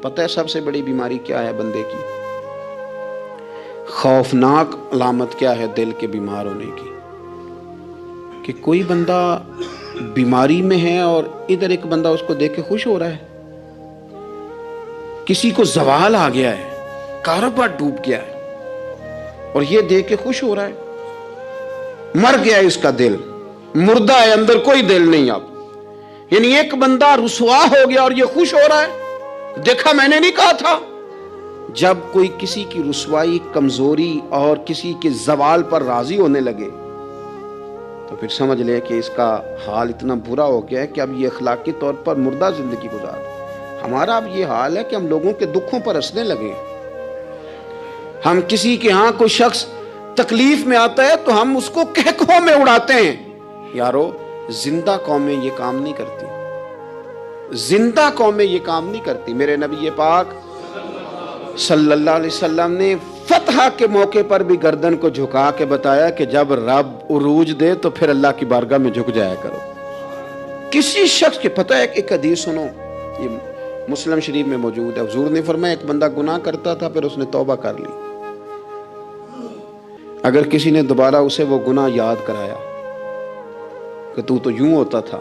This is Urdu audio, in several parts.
پتہ ہے سب سے بڑی بیماری کیا ہے بندے کی؟ خوفناک علامت کیا ہے دل کے بیمار ہونے کی؟ کہ کوئی بندہ بیماری میں ہے اور ادھر ایک بندہ اس کو دیکھ کے خوش ہو رہا ہے. کسی کو زوال آ گیا ہے، کاروبار ڈوب گیا ہے اور یہ دیکھ کے خوش ہو رہا ہے. مر گیا اس کا دل، مردہ ہے، اندر کوئی دل نہیں. اب یعنی ایک بندہ رسوا ہو گیا اور یہ خوش ہو رہا ہے، دیکھا میں نے نہیں کہا تھا. جب کوئی کسی کی رسوائی، کمزوری اور کسی کے زوال پر راضی ہونے لگے تو پھر سمجھ لے کہ اس کا حال اتنا برا ہو گیا ہے کہ اب یہ اخلاقی طور پر مردہ زندگی گزار. ہمارا اب یہ حال ہے کہ ہم لوگوں کے دکھوں پر ہنسنے لگے. ہم کسی کے ہاں کوئی شخص تکلیف میں آتا ہے تو ہم اس کو کہکہوں میں اڑاتے ہیں. یارو زندہ قومیں یہ کام نہیں کرتی، زندہ قومیں یہ کام نہیں کرتی. میرے نبی پاک صلی اللہ علیہ وسلم نے فتح کے موقع پر بھی گردن کو جھکا کے بتایا کہ جب رب عروج دے تو پھر اللہ کی بارگاہ میں جھک جایا کرو. کسی شخص کے پتہ ہے ایک حدیث سنو، یہ مسلم شریف میں موجود ہے. حضور نے فرمایا ایک بندہ گناہ کرتا تھا، پھر اس نے توبہ کر لی. اگر کسی نے دوبارہ اسے وہ گناہ یاد کرایا کہ تو یوں ہوتا تھا،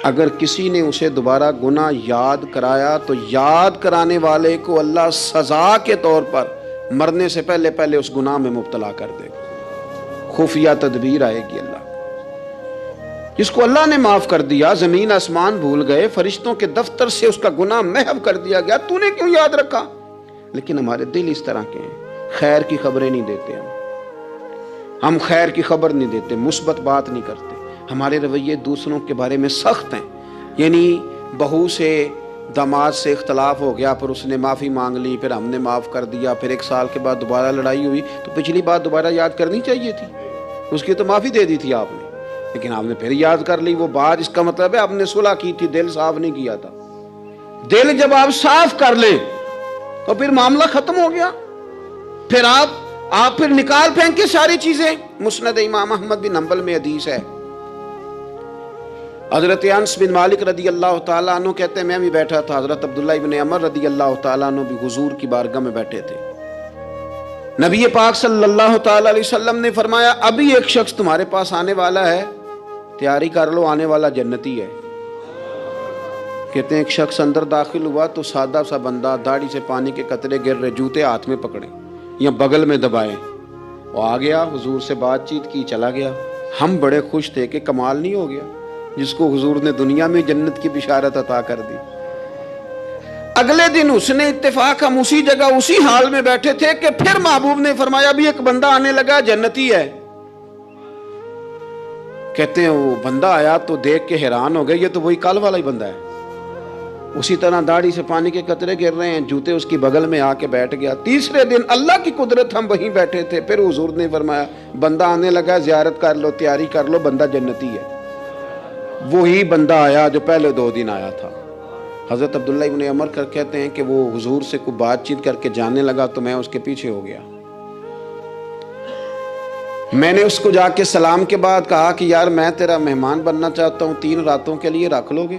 اگر کسی نے اسے دوبارہ گناہ یاد کرایا تو یاد کرانے والے کو اللہ سزا کے طور پر مرنے سے پہلے پہلے اس گناہ میں مبتلا کر دے گا. خفیہ تدبیر آئے گی اللہ. جس کو اللہ نے معاف کر دیا، زمین آسمان بھول گئے، فرشتوں کے دفتر سے اس کا گناہ محو کر دیا گیا، تو نے کیوں یاد رکھا؟ لیکن ہمارے دل اس طرح کے ہیں، خیر کی خبریں نہیں دیتے. ہم خیر کی خبر نہیں دیتے، مثبت بات نہیں کرتے. ہمارے رویے دوسروں کے بارے میں سخت ہیں. یعنی بہو سے داماد سے اختلاف ہو گیا، پھر اس نے معافی مانگ لی، پھر ہم نے معاف کر دیا، پھر 1 سال کے بعد دوبارہ لڑائی ہوئی تو پچھلی بات دوبارہ یاد کرنی چاہیے تھی. اس کی تو معافی دے دی تھی آپ نے، لیکن آپ نے پھر یاد کر لی وہ بات. اس کا مطلب ہے آپ نے صلح کی تھی، دل صاف نہیں کیا تھا. دل جب آپ صاف کر لیں تو پھر معاملہ ختم ہو گیا. پھر آپ پھر نکال پھینکے ساری چیزیں. مسند امام احمد بن حنبل میں حدیث ہے، حضرت انس بن مالک رضی اللہ تعالیٰ عنہ کہتے ہیں میں بھی بیٹھا تھا، حضرت عبداللہ ابن عمر رضی اللہ تعالیٰ عنہ بھی حضور کی بارگاہ میں بیٹھے تھے. نبی پاک صلی اللہ تعالیٰ علیہ وسلم نے فرمایا ابھی ایک شخص تمہارے پاس آنے والا ہے، تیاری کر لو، آنے والا جنتی ہے. کہتے ہیں ایک شخص اندر داخل ہوا تو سادہ سا بندہ، داڑھی سے پانی کے قطرے گر رہے، جوتے ہاتھ میں پکڑے یا بغل میں دبائے، وہ آ گیا، حضور سے بات چیت کی، چلا گیا. ہم بڑے خوش تھے کہ کمال نہیں ہو گیا جس کو حضور نے دنیا میں جنت کی بشارت عطا کر دی. اگلے دن اس نے اتفاق، ہم اسی جگہ اسی حال میں بیٹھے تھے کہ پھر محبوب نے فرمایا ابھی ایک بندہ آنے لگا، جنتی ہے. کہتے ہیں وہ بندہ آیا تو دیکھ کے حیران ہو گئے، یہ تو وہی کل والا ہی بندہ ہے. اسی طرح داڑھی سے پانی کے قطرے گر رہے ہیں، جوتے اس کی بغل میں آ کے بیٹھ گیا. تیسرے دن اللہ کی قدرت ہم وہیں بیٹھے تھے، پھر حضور نے فرمایا بندہ آنے لگا، زیارت کر لو، تیاری کر لو، بندہ جنتی ہے. وہی بندہ آیا جو پہلے 2 دن آیا تھا. حضرت عبداللہ ابن عمر کہتے ہیں کہ وہ حضور سے کوئی بات چیت کر کے جانے لگا تو میں اس کے پیچھے ہو گیا. میں نے اس کو جا کے سلام کے بعد کہا کہ یار میں تیرا مہمان بننا چاہتا ہوں، 3 راتوں کے لیے رکھ لو گے؟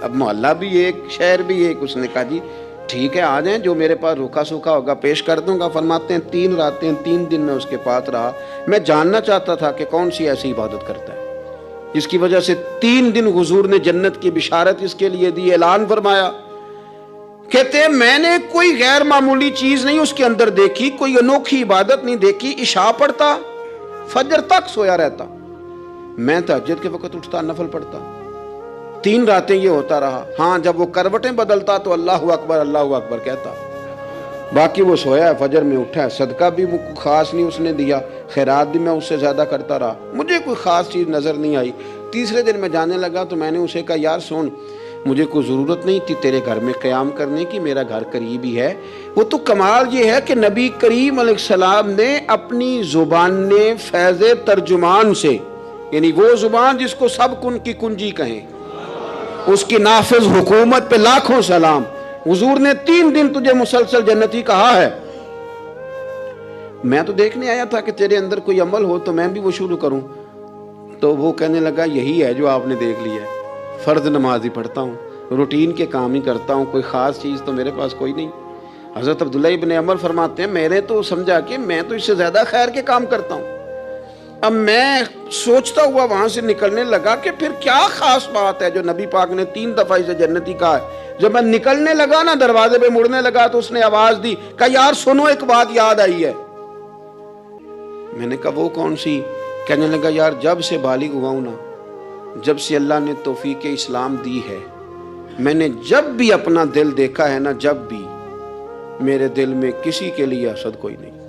اب محلہ بھی ایک، شہر بھی ایک. اس نے کہا جی ٹھیک ہے، آ جائیں، جو میرے پاس روکھا سوکھا ہوگا پیش کر دوں گا. فرماتے ہیں 3 راتیں 3 دن میں اس کے پاس رہا. میں جاننا چاہتا تھا کہ کون سی ایسی عبادت کرتا ہے جس کی وجہ سے 3 دن حضور نے جنت کی بشارت اس کے لیے دی، اعلان فرمایا. کہتے ہیں میں نے کوئی غیر معمولی چیز نہیں اس کے اندر دیکھی، کوئی انوکھی عبادت نہیں دیکھی. عشاء پڑھتا، فجر تک سویا رہتا، میں تہجد کے وقت اٹھتا، نفل پڑھتا. 3 راتیں یہ ہوتا رہا. ہاں جب وہ کروٹیں بدلتا تو اللہ اکبر کہتا، باقی وہ سویا ہے، فجر میں اٹھا ہے. صدقہ بھی خاص نہیں اس نے دیا، خیرات بھی میں اس سے زیادہ کرتا رہا، مجھے کوئی خاص چیز نظر نہیں آئی. تیسرے دن میں جانے لگا تو میں نے اسے کہا یار سن، مجھے کوئی ضرورت نہیں تھی تیرے گھر میں قیام کرنے کی، میرا گھر قریب ہی ہے. وہ تو کمال یہ ہے کہ نبی کریم علیہ السلام نے اپنی زبان فیض ترجمان سے، یعنی وہ زبان جس کو سب کن کی کنجی کہیں، اس کی نافذ حکومت پہ لاکھوں سلام. حضور نے 3 دن تجھے مسلسل جنتی کہا ہے. میں تو دیکھنے آیا تھا کہ تیرے اندر کوئی عمل ہو تو میں بھی وہ شروع کروں. تو وہ کہنے لگا یہی ہے جو آپ نے دیکھ لیا ہے، فرض نماز ہی پڑھتا ہوں، روٹین کے کام ہی کرتا ہوں، کوئی خاص چیز تو میرے پاس کوئی نہیں۔ حضرت عبداللہ ابن عمر فرماتے ہیں میں نے تو سمجھا کہ میں تو اس سے زیادہ خیر کے کام کرتا ہوں۔ اب میں سوچتا ہوا وہاں سے نکلنے لگا کہ پھر کیا خاص بات ہے جو نبی پاک نے 3 دفعہ اسے جنتی کہا ہے۔ جب میں نکلنے لگا نا، دروازے پہ مڑنے لگا تو اس نے آواز دی، کہا یار سنو، ایک بات یاد آئی ہے۔ میں نے کہا وہ کون سی؟ کہنے لگا یار جب سے بالغ ہوا ہوں نا، جب سے اللہ نے توفیق اسلام دی ہے، میں نے جب بھی اپنا دل دیکھا ہے نا، جب بھی میرے دل میں کسی کے لیے حسد کوئی نہیں،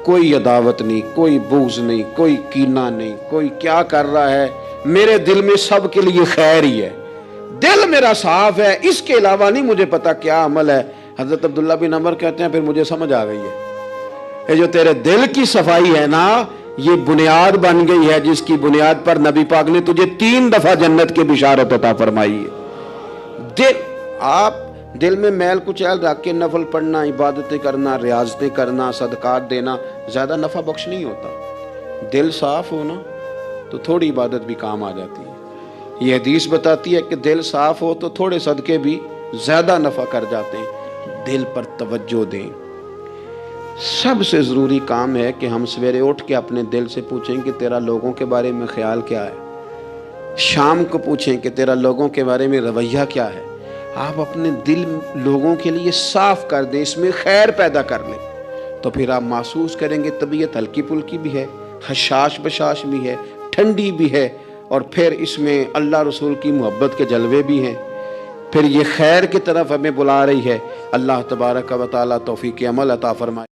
کوئی عداوت نہیں، کوئی بغض نہیں، کوئی کینہ نہیں، کوئی کیا کر رہا ہے، میرے دل میں سب کے لیے خیر ہی ہے، دل میرا صاف ہے، اس کے علاوہ نہیں مجھے پتا کیا عمل ہے۔ حضرت عبداللہ بن عمر کہتے ہیں پھر مجھے سمجھ آ گئی ہے، یہ جو تیرے دل کی صفائی ہے نا، یہ بنیاد بن گئی ہے جس کی بنیاد پر نبی پاک نے تجھے 3 دفعہ جنت کی بشارت عطا فرمائی ہے۔ دل، آپ دل میں میل کچیل رکھ کے نفل پڑھنا، عبادتیں کرنا، ریاضتیں کرنا، صدقات دینا زیادہ نفع بخش نہیں ہوتا۔ دل صاف ہونا تو تھوڑی عبادت بھی کام آ جاتی ہے۔ یہ حدیث بتاتی ہے کہ دل صاف ہو تو تھوڑے صدقے بھی زیادہ نفع کر جاتے ہیں۔ دل پر توجہ دیں۔ سب سے ضروری کام ہے کہ ہم سویرے اٹھ کے اپنے دل سے پوچھیں کہ تیرا لوگوں کے بارے میں خیال کیا ہے، شام کو پوچھیں کہ تیرا لوگوں کے بارے میں رویہ کیا ہے۔ آپ اپنے دل لوگوں کے لیے صاف کر دیں، اس میں خیر پیدا کر لیں، تو پھر آپ محسوس کریں گے طبیعت ہلکی پھلکی بھی ہے، حشاش بشاش بھی ہے، ٹھنڈی بھی ہے، اور پھر اس میں اللہ رسول کی محبت کے جلوے بھی ہیں۔ پھر یہ خیر کی طرف ہمیں بلا رہی ہے۔ اللہ تبارک و تعالیٰ توفیق عمل عطا فرمائے۔